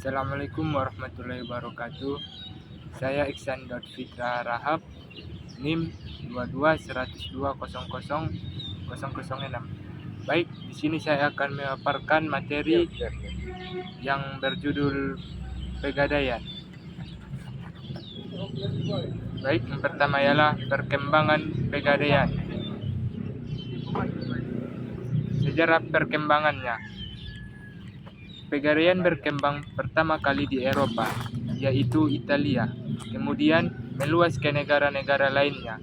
Assalamualaikum warahmatullahi wabarakatuh. Saya Iksan Fitra Rahab, NIM 22 102 00 006. Baik, di sini saya akan memaparkan materi yang berjudul Pegadaian. Baik, yang pertama ialah perkembangan Pegadaian. Sejarah perkembangannya. Pegadaian berkembang pertama kali di Eropa, yaitu Italia, kemudian meluas ke negara-negara lainnya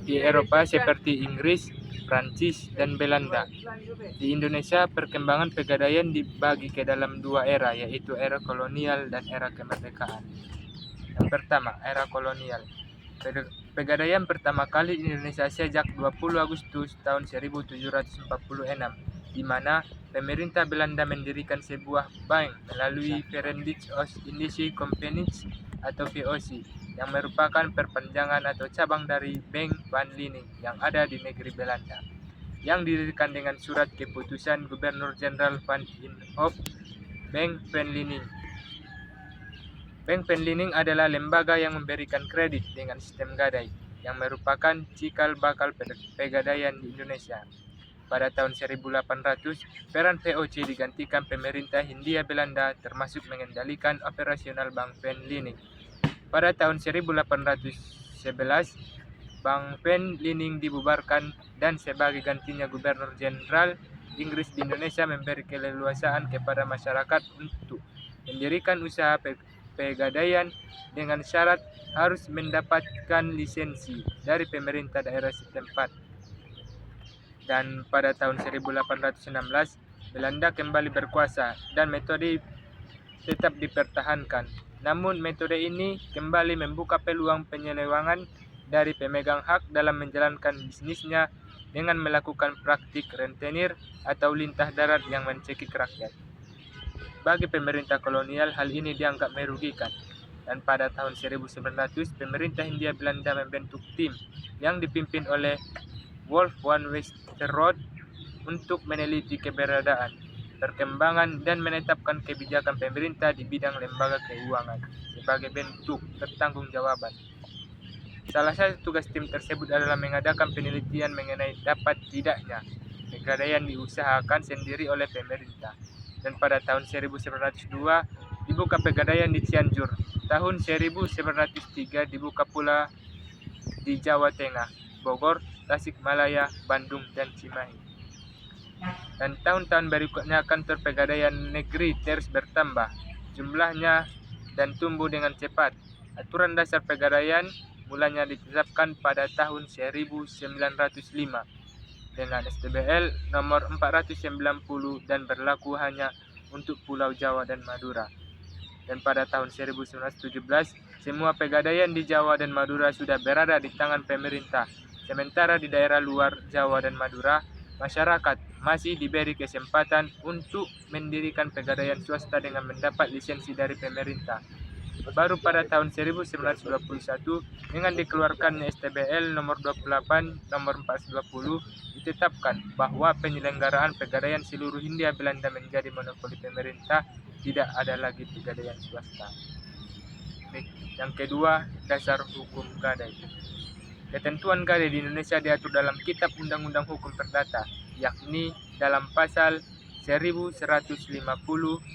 di Eropa seperti Inggris, Prancis, dan Belanda. Di Indonesia, perkembangan Pegadaian dibagi ke dalam dua era, yaitu era kolonial dan era kemerdekaan. Yang pertama, era kolonial. Pegadaian pertama kali di Indonesia sejak 20 Agustus tahun 1746, di mana pemerintah Belanda mendirikan sebuah bank melalui Verenigde Oost-Indische Compagnie atau VOC, yang merupakan perpanjangan atau cabang dari Bank Van Liening yang ada di negeri Belanda, yang didirikan dengan surat keputusan Gubernur Jenderal Van Imhoff. Bank Van Liening. Bank Van Liening adalah lembaga yang memberikan kredit dengan sistem gadai, yang merupakan cikal bakal pegadaian di Indonesia. Pada tahun 1800, peran VOC digantikan pemerintah Hindia Belanda, termasuk mengendalikan operasional Bank Van Liening. Pada tahun 1811, Bank Van Liening dibubarkan dan sebagai gantinya Gubernur Jenderal Inggris di Indonesia memberi keleluasaan kepada masyarakat untuk mendirikan usaha pegadaian dengan syarat harus mendapatkan lisensi dari pemerintah daerah setempat. Dan pada tahun 1816, Belanda kembali berkuasa dan metode tetap dipertahankan. Namun metode ini kembali membuka peluang penyelewangan dari pemegang hak dalam menjalankan bisnisnya dengan melakukan praktik rentenir atau lintah darat yang mencekik rakyat. Bagi pemerintah kolonial, hal ini dianggap merugikan. Dan pada tahun 1900, pemerintah Hindia Belanda membentuk tim yang dipimpin oleh Wolf van Westerhout untuk meneliti keberadaan, perkembangan, dan menetapkan kebijakan pemerintah di bidang lembaga keuangan sebagai bentuk pertanggungjawaban. Salah satu tugas tim tersebut adalah mengadakan penelitian mengenai dapat tidaknya pegadaian diusahakan sendiri oleh pemerintah. Dan pada tahun 1902 dibuka pegadaian di Cianjur. Tahun 1903 dibuka pula di Jawa Tengah, Bogor, Tasikmalaya, Bandung, dan Cimahi. Dan tahun-tahun berikutnya kantor pegadaian negeri terus bertambah jumlahnya dan tumbuh dengan cepat. Aturan dasar pegadaian mulanya ditetapkan pada tahun 1905 dengan STBL nomor 490 dan berlaku hanya untuk Pulau Jawa dan Madura. Dan pada tahun 1917, semua pegadaian di Jawa dan Madura sudah berada di tangan pemerintah. Sementara di daerah luar Jawa dan Madura, masyarakat masih diberi kesempatan untuk mendirikan pegadaian swasta dengan mendapat lisensi dari pemerintah. Baru pada tahun 1921, dengan dikeluarkannya STBL nomor 28 nomor 420, ditetapkan bahwa penyelenggaraan pegadaian seluruh Hindia Belanda menjadi monopoli pemerintah, tidak ada lagi pegadaian swasta. Yang kedua, dasar hukum gadai. Ketentuan gadai di Indonesia diatur dalam Kitab Undang-Undang Hukum Perdata, yakni dalam pasal 1150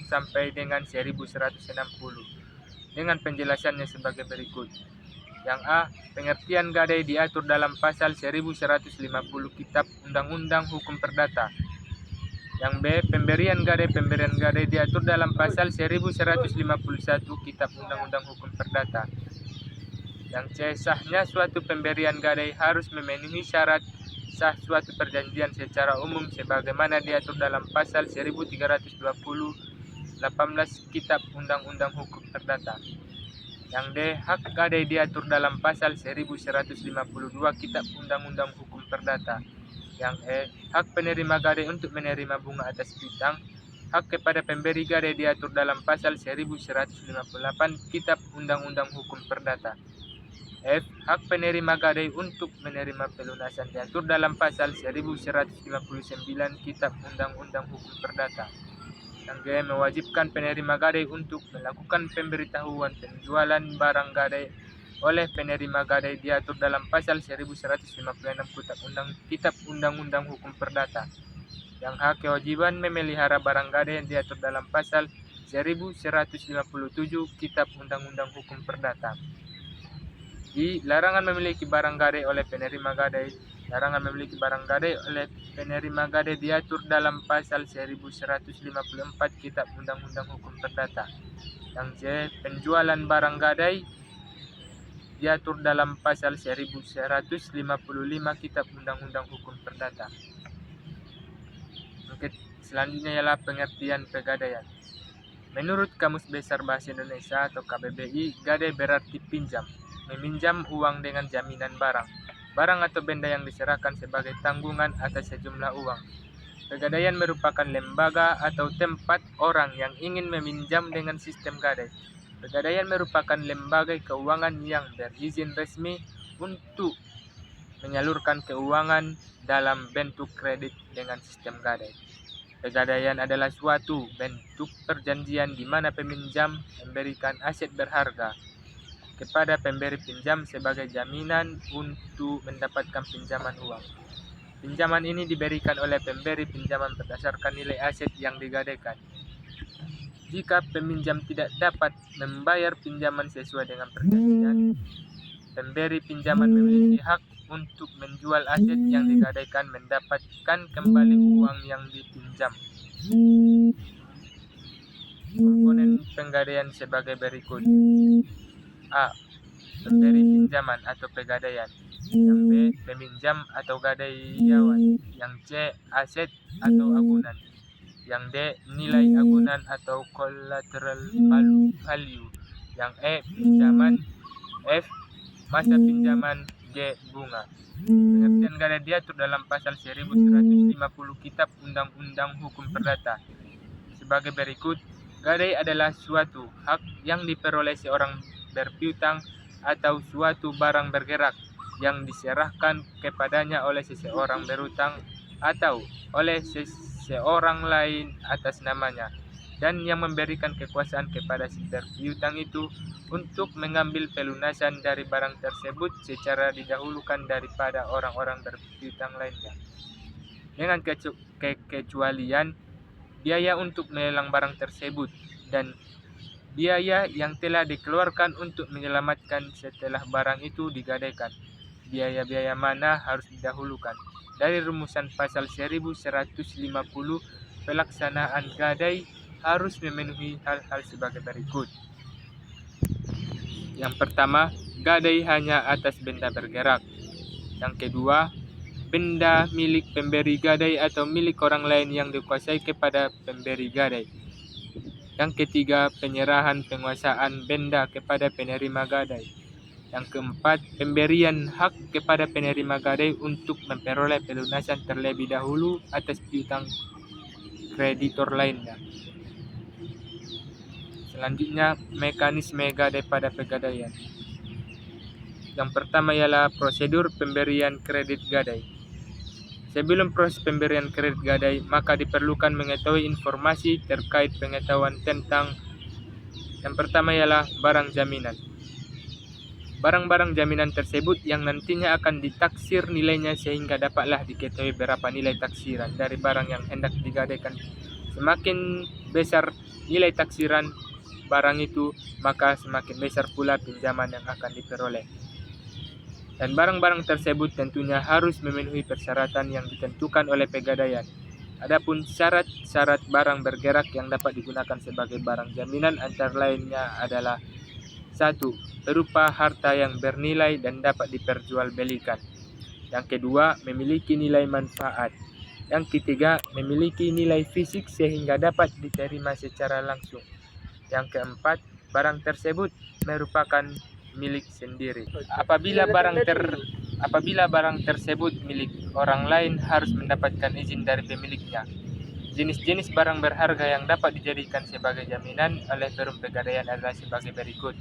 sampai dengan 1160, dengan penjelasannya sebagai berikut. Yang A. Pengertian gadai diatur dalam pasal 1150 Kitab Undang-Undang Hukum Perdata. Yang B. Pemberian gadai diatur dalam pasal 1151 Kitab Undang-Undang Hukum Perdata. Yang C. Sahnya suatu pemberian gadai harus memenuhi syarat sah suatu perjanjian secara umum sebagaimana diatur dalam pasal 1320 18 Kitab Undang-Undang Hukum Perdata. Yang D. Hak gadai diatur dalam pasal 1152 Kitab Undang-Undang Hukum Perdata. Yang E. Hak penerima gadai untuk menerima bunga atas piutang. Hak kepada pemberi gadai diatur dalam pasal 1158 Kitab Undang-Undang Hukum Perdata. F. Hak penerima gadai untuk menerima pelunasan diatur dalam pasal 1159 Kitab Undang-Undang Hukum Perdata. Yang G. Mewajibkan penerima gadai untuk melakukan pemberitahuan penjualan barang gadai oleh penerima gadai diatur dalam pasal 1156 Kitab Undang-Undang Hukum Perdata. Yang H. Kewajiban memelihara barang gadai yang diatur dalam pasal 1157 Kitab Undang-Undang Hukum Perdata. I. Larangan memiliki barang gadai oleh penerima gadai. Larangan memiliki barang gadai oleh penerima gadai diatur dalam pasal 1154 Kitab Undang-Undang Hukum Perdata. Yang J. Penjualan barang gadai diatur dalam pasal 1155 Kitab Undang-Undang Hukum Perdata. Oke, selanjutnya ialah pengertian pegadaian. Menurut Kamus Besar Bahasa Indonesia atau KBBI, gadai berarti pinjam, meminjam uang dengan jaminan barang atau benda yang diserahkan sebagai tanggungan atas sejumlah uang. Pegadaian merupakan lembaga atau tempat orang yang ingin meminjam dengan sistem gadai. Pegadaian merupakan lembaga keuangan yang berizin resmi untuk menyalurkan keuangan dalam bentuk kredit dengan sistem gadai. Pegadaian adalah suatu bentuk perjanjian di mana peminjam memberikan aset berharga kepada pemberi pinjam sebagai jaminan untuk mendapatkan pinjaman uang. Pinjaman ini diberikan oleh pemberi pinjaman berdasarkan nilai aset yang digadaikan. Jika peminjam tidak dapat membayar pinjaman sesuai dengan perjanjian, pemberi pinjaman memiliki hak untuk menjual aset yang digadaikan mendapatkan kembali uang yang dipinjam. Komponen pegadaian sebagai berikut. A. Pemberi pinjaman atau pegadaian. Yang B. Peminjam atau gadaian. Yang C. Aset atau agunan. Yang D. Nilai agunan atau collateral value. Yang E. Pinjaman. F. Masa pinjaman. G. Bunga. Pengertian gadai diatur dalam pasal 1150 Kitab Undang-Undang Hukum Perdata sebagai berikut. Gadai adalah suatu hak yang diperoleh seorang berpiutang atau suatu barang bergerak yang diserahkan kepadanya oleh seseorang berutang atau oleh seseorang lain atas namanya, dan yang memberikan kekuasaan kepada si berpiutang itu untuk mengambil pelunasan dari barang tersebut secara didahulukan daripada orang-orang berpiutang lainnya, dengan kekecualian biaya untuk melelang barang tersebut dan biaya yang telah dikeluarkan untuk menyelamatkan setelah barang itu digadaikan. Biaya-biaya mana harus didahulukan? Dari rumusan pasal 1150, pelaksanaan gadai harus memenuhi hal-hal sebagai berikut. Yang pertama, gadai hanya atas benda bergerak. Yang kedua, benda milik pemberi gadai atau milik orang lain yang dikuasai kepada pemberi gadai. Yang ketiga, penyerahan penguasaan benda kepada penerima gadai. Yang keempat, pemberian hak kepada penerima gadai untuk memperoleh pelunasan terlebih dahulu atas piutang kreditor lainnya. Selanjutnya, mekanisme gadai pada pegadaian. Yang pertama ialah prosedur pemberian kredit gadai. Sebelum proses pemberian kredit gadai, maka diperlukan mengetahui informasi terkait pengetahuan tentang yang pertama ialah barang jaminan. Barang-barang jaminan tersebut yang nantinya akan ditaksir nilainya sehingga dapatlah diketahui berapa nilai taksiran dari barang yang hendak digadaikan. Semakin besar nilai taksiran barang itu, maka semakin besar pula pinjaman yang akan diperoleh. Dan barang-barang tersebut tentunya harus memenuhi persyaratan yang ditentukan oleh pegadaian. Adapun syarat-syarat barang bergerak yang dapat digunakan sebagai barang jaminan antara lainnya adalah 1. Berupa harta yang bernilai dan dapat diperjualbelikan. Yang kedua, memiliki nilai manfaat. Yang ketiga, memiliki nilai fisik sehingga dapat diterima secara langsung. Yang keempat, barang tersebut merupakan milik sendiri. Apabila barang tersebut milik orang lain, harus mendapatkan izin dari pemiliknya. Jenis-jenis barang berharga yang dapat dijadikan sebagai jaminan oleh perum pegadaian adalah sebagai berikut.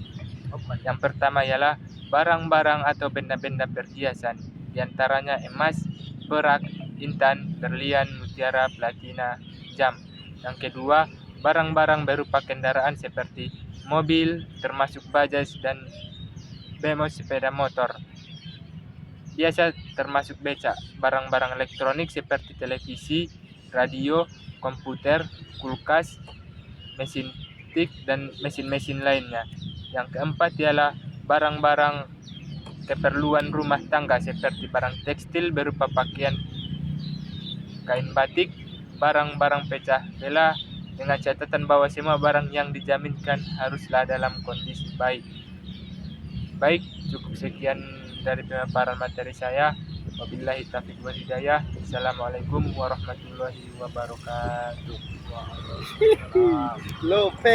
Yang pertama ialah barang-barang atau benda-benda perhiasan, diantaranya emas, perak, intan, berlian, mutiara, platina, jam. Yang kedua, barang-barang berupa kendaraan seperti mobil, termasuk bajaj dan bemo sepeda motor. Biasa termasuk becak, barang-barang elektronik seperti televisi, radio, komputer, kulkas, mesin tik, dan mesin-mesin lainnya. Yang keempat ialah barang-barang keperluan rumah tangga seperti barang tekstil berupa pakaian, kain batik, barang-barang pecah belah, dengan catatan bahwa semua barang yang dijaminkan haruslah dalam kondisi baik. Baik, cukup sekian dari pemaparan materi saya. Wabillahi taufiq wal hidayah. Assalamualaikum warahmatullahi wabarakatuh. Lope.